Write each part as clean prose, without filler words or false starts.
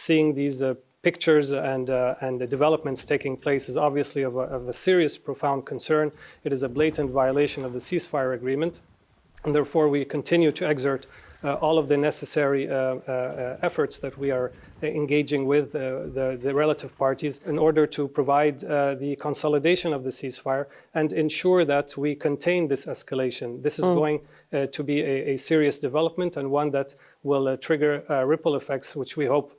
seeing these pictures and the developments taking place is obviously of a serious, profound concern. It is a blatant violation of the ceasefire agreement, and therefore we continue to exert all of the necessary efforts that we are engaging with the relative parties in order to provide the consolidation of the ceasefire and ensure that we contain this escalation. This is going to be a serious development and one that will trigger ripple effects, which we hope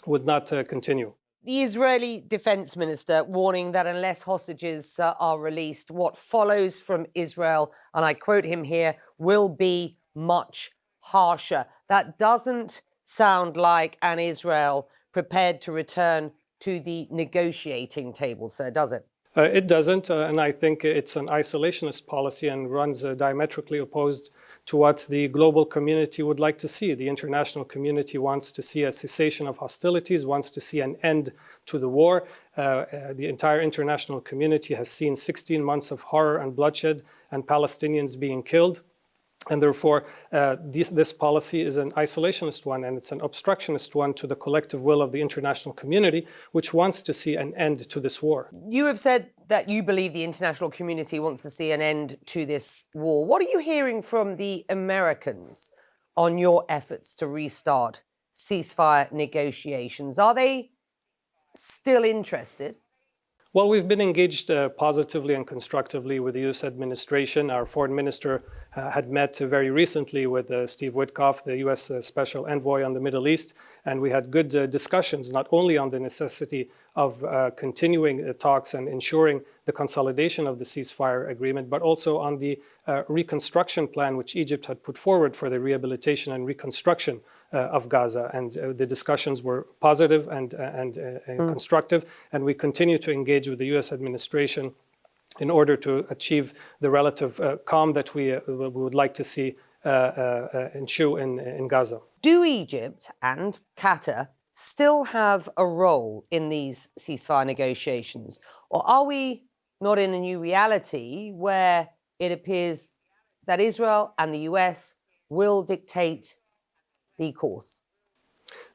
would not continue. The Israeli Defense Minister warning that unless hostages are released, what follows from Israel, and I quote him here, will be much harsher. That doesn't sound like an Israel prepared to return to the negotiating table, sir, does it? It doesn't, and I think it's an isolationist policy and runs diametrically opposed to what the global community would like to see. The international community wants to see a cessation of hostilities, wants to see an end to the war. The entire international community has seen 16 months of horror and bloodshed and Palestinians being killed. And therefore, this policy is an isolationist one, and it's an obstructionist one to the collective will of the international community, which wants to see an end to this war. You have said that you believe the international community wants to see an end to this war. What are you hearing from the Americans on your efforts to restart ceasefire negotiations? Are they still interested? Well, we've been engaged positively and constructively with the U.S. administration. Our foreign minister had met very recently with Steve Witkoff, the U.S. Special Envoy on the Middle East, and we had good discussions not only on the necessity of continuing talks and ensuring the consolidation of the ceasefire agreement, but also on the reconstruction plan which Egypt had put forward for the rehabilitation and reconstruction of Gaza. And the discussions were positive and constructive, and we continue to engage with the U.S. administration in order to achieve the relative calm that we would like to see ensue in Gaza. Do Egypt and Qatar still have a role in these ceasefire negotiations? Or are we not in a new reality where it appears that Israel and the US will dictate the course?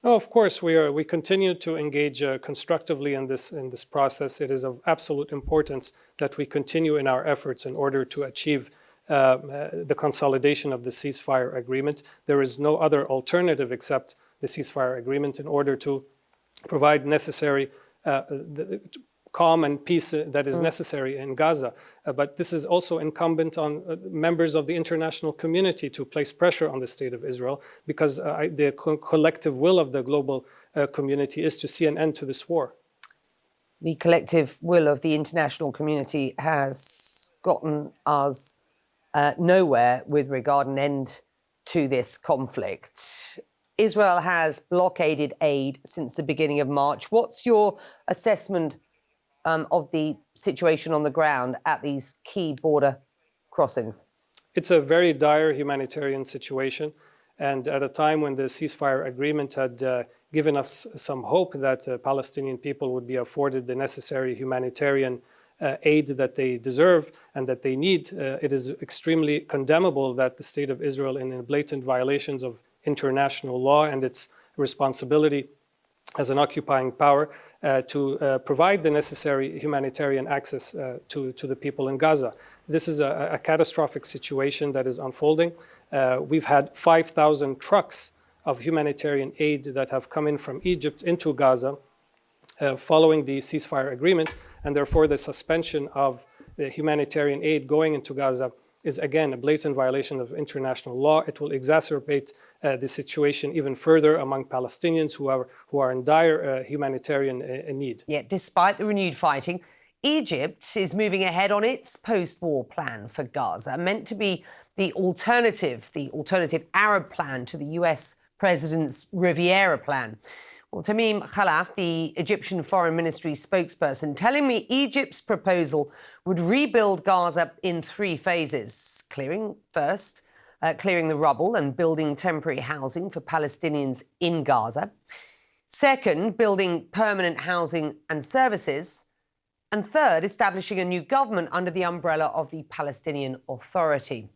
No, of course, we continue to engage constructively in this process. It is of absolute importance that we continue in our efforts in order to achieve the consolidation of the ceasefire agreement. There is no other alternative except the ceasefire agreement in order to provide necessary calm and peace that is necessary in Gaza. But this is also incumbent on members of the international community to place pressure on the state of Israel, because the collective will of the global community is to see an end to this war. The collective will of the international community has gotten us nowhere with regard an end to this conflict. Israel has blockaded aid since the beginning of March. What's your assessment of the situation on the ground at these key border crossings? It's a very dire humanitarian situation. And at a time when the ceasefire agreement had given us some hope that Palestinian people would be afforded the necessary humanitarian aid that they deserve and that they need, it is extremely condemnable that the state of Israel, in blatant violations of international law and its responsibility as an occupying power, to provide the necessary humanitarian access to the people in Gaza. This is a catastrophic situation that is unfolding. We've had 5,000 trucks of humanitarian aid that have come in from Egypt into Gaza following the ceasefire agreement, and therefore the suspension of the humanitarian aid going into Gaza is again a blatant violation of international law. It will exacerbate the situation even further among Palestinians who are in dire humanitarian need. Yet, despite the renewed fighting, Egypt is moving ahead on its post-war plan for Gaza, meant to be the alternative Arab plan to the US President's Riviera plan. Well, Tamim Khalaf, the Egyptian Foreign Ministry spokesperson, telling me Egypt's proposal would rebuild Gaza in 3 phases. Clearing the rubble and building temporary housing for Palestinians in Gaza. Second, building permanent housing and services. And third, establishing a new government under the umbrella of the Palestinian Authority.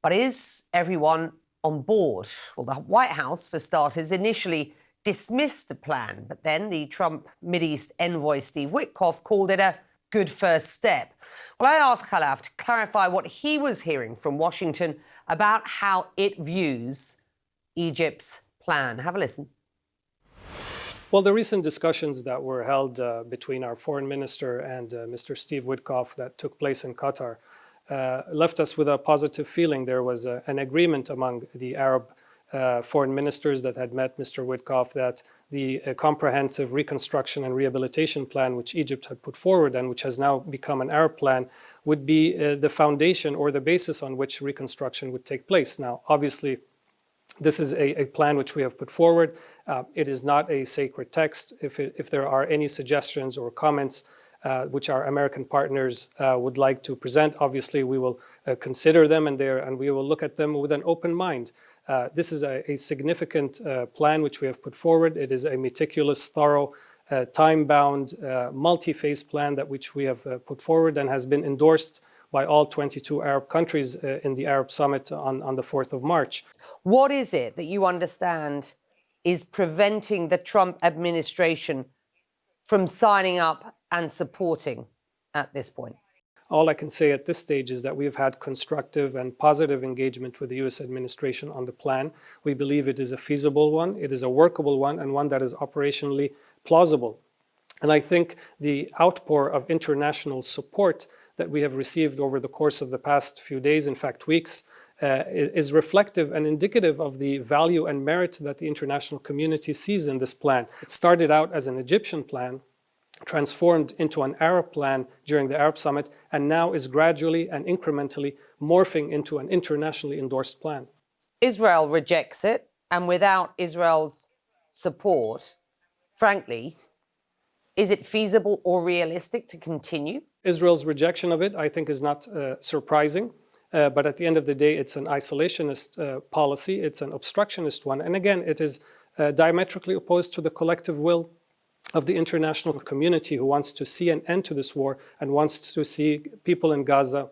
But is everyone on board? Well, the White House, for starters, initially dismissed the plan, but then the Trump Mideast envoy Steve Witkoff called it a good first step. Well, I asked Khalaf to clarify what he was hearing from Washington about how it views Egypt's plan. Have a listen. Well, the recent discussions that were held between our foreign minister and Mr. Steve Witkoff that took place in Qatar left us with a positive feeling. There was an agreement among the Arab foreign ministers that had met Mr. Witkoff that the comprehensive reconstruction and rehabilitation plan which Egypt had put forward and which has now become an Arab plan would be the foundation or the basis on which reconstruction would take place. Now, obviously, this is a plan which we have put forward. It is not a sacred text. If there are any suggestions or comments which our American partners would like to present, obviously we will consider them and we will look at them with an open mind. This is a significant plan which we have put forward. It is a meticulous, thorough, time-bound, multi-phase plan which we have put forward and has been endorsed by all 22 Arab countries in the Arab Summit on the 4th of March. What is it that you understand is preventing the Trump administration from signing up and supporting at this point? All I can say at this stage is that we've had constructive and positive engagement with the U.S. administration on the plan. We believe it is a feasible one, it is a workable one, and one that is operationally plausible. And I think the outpour of international support that we have received over the course of the past few days, in fact weeks, is reflective and indicative of the value and merit that the international community sees in this plan. It started out as an Egyptian plan, transformed into an Arab plan during the Arab Summit, and now is gradually and incrementally morphing into an internationally endorsed plan. Israel rejects it, and without Israel's support, frankly, is it feasible or realistic to continue? Israel's rejection of it, I think, is not surprising. But at the end of the day, it's an isolationist policy. It's an obstructionist one. And again, it is diametrically opposed to the collective will of the international community who wants to see an end to this war and wants to see people in Gaza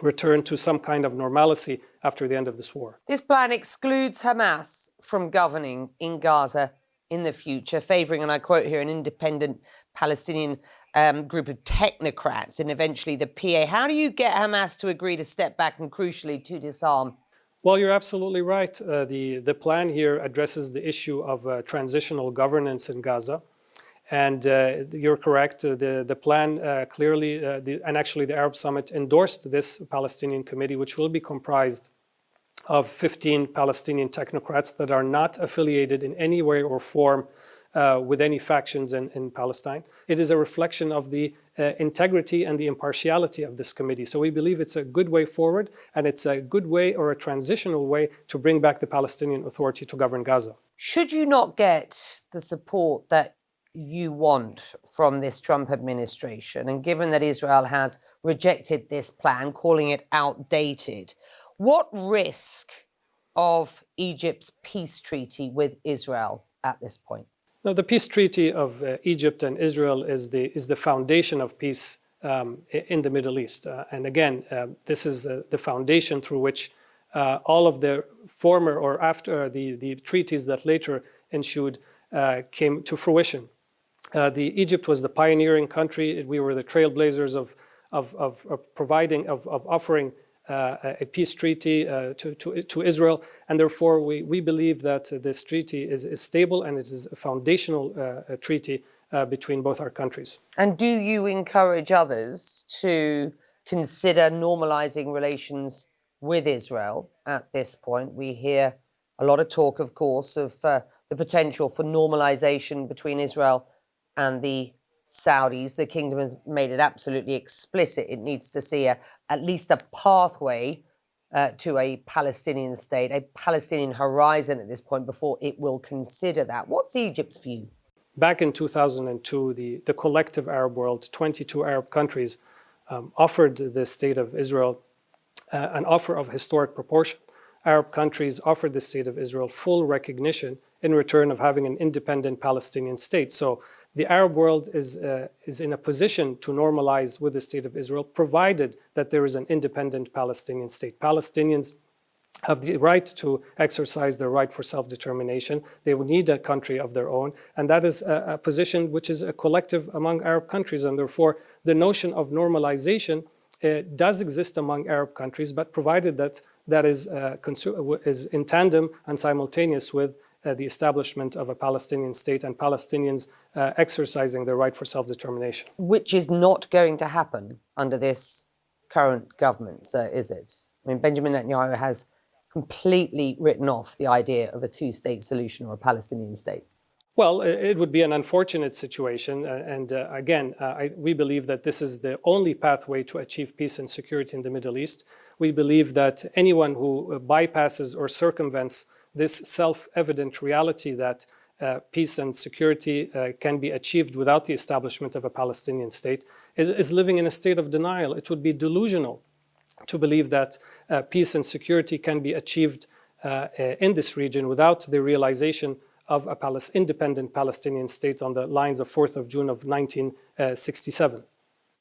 return to some kind of normalcy after the end of this war. This plan excludes Hamas from governing in Gaza in the future, favouring, and I quote here, an independent Palestinian group of technocrats and eventually the PA. How do you get Hamas to agree to step back and, crucially, to disarm? Well, you're absolutely right. The plan here addresses the issue of transitional governance in Gaza. And you're correct. The plan clearly, and actually the Arab Summit endorsed this Palestinian committee, which will be comprised of 15 Palestinian technocrats that are not affiliated in any way or form with any factions in Palestine. It is a reflection of the integrity and the impartiality of this committee. So we believe it's a good way forward, and it's a good way or a transitional way to bring back the Palestinian Authority to govern Gaza. Should you not get the support that you want from this Trump administration, and given that Israel has rejected this plan, calling it outdated, what risk of Egypt's peace treaty with Israel at this point? Now, the peace treaty of Egypt and Israel is the foundation of peace in the Middle East. And again, this is the foundation through which all of the former or after the treaties that later ensued came to fruition. Egypt was the pioneering country. We were the trailblazers of offering a peace treaty to Israel, and therefore we believe that this treaty is stable and it is a foundational treaty between both our countries. And do you encourage others to consider normalizing relations with Israel at this point? We hear a lot of talk, of course, of the potential for normalization between Israel and the Saudis. The kingdom has made it absolutely explicit. It needs to see at least a pathway to a Palestinian state, a Palestinian horizon at this point before it will consider that. What's Egypt's view? Back in 2002, the collective Arab world, 22 Arab countries, offered the state of Israel an offer of historic proportion. Arab countries offered the state of Israel full recognition in return of having an independent Palestinian state. So the Arab world is in a position to normalize with the state of Israel, provided that there is an independent Palestinian state. Palestinians have the right to exercise their right for self-determination. They will need a country of their own. And that is a position which is a collective among Arab countries. And therefore, the notion of normalization does exist among Arab countries, but provided that that is in tandem and simultaneous with the establishment of a Palestinian state and Palestinians exercising their right for self-determination. Which is not going to happen under this current government, is it? I mean, Benjamin Netanyahu has completely written off the idea of a two-state solution or a Palestinian state. Well, it would be an unfortunate situation. Again, we believe that this is the only pathway to achieve peace and security in the Middle East. We believe that anyone who bypasses or circumvents this self-evident reality that peace and security can be achieved without the establishment of a Palestinian state is living in a state of denial. It would be delusional to believe that peace and security can be achieved in this region without the realization of an independent Palestinian state on the lines of 4th of June of 1967.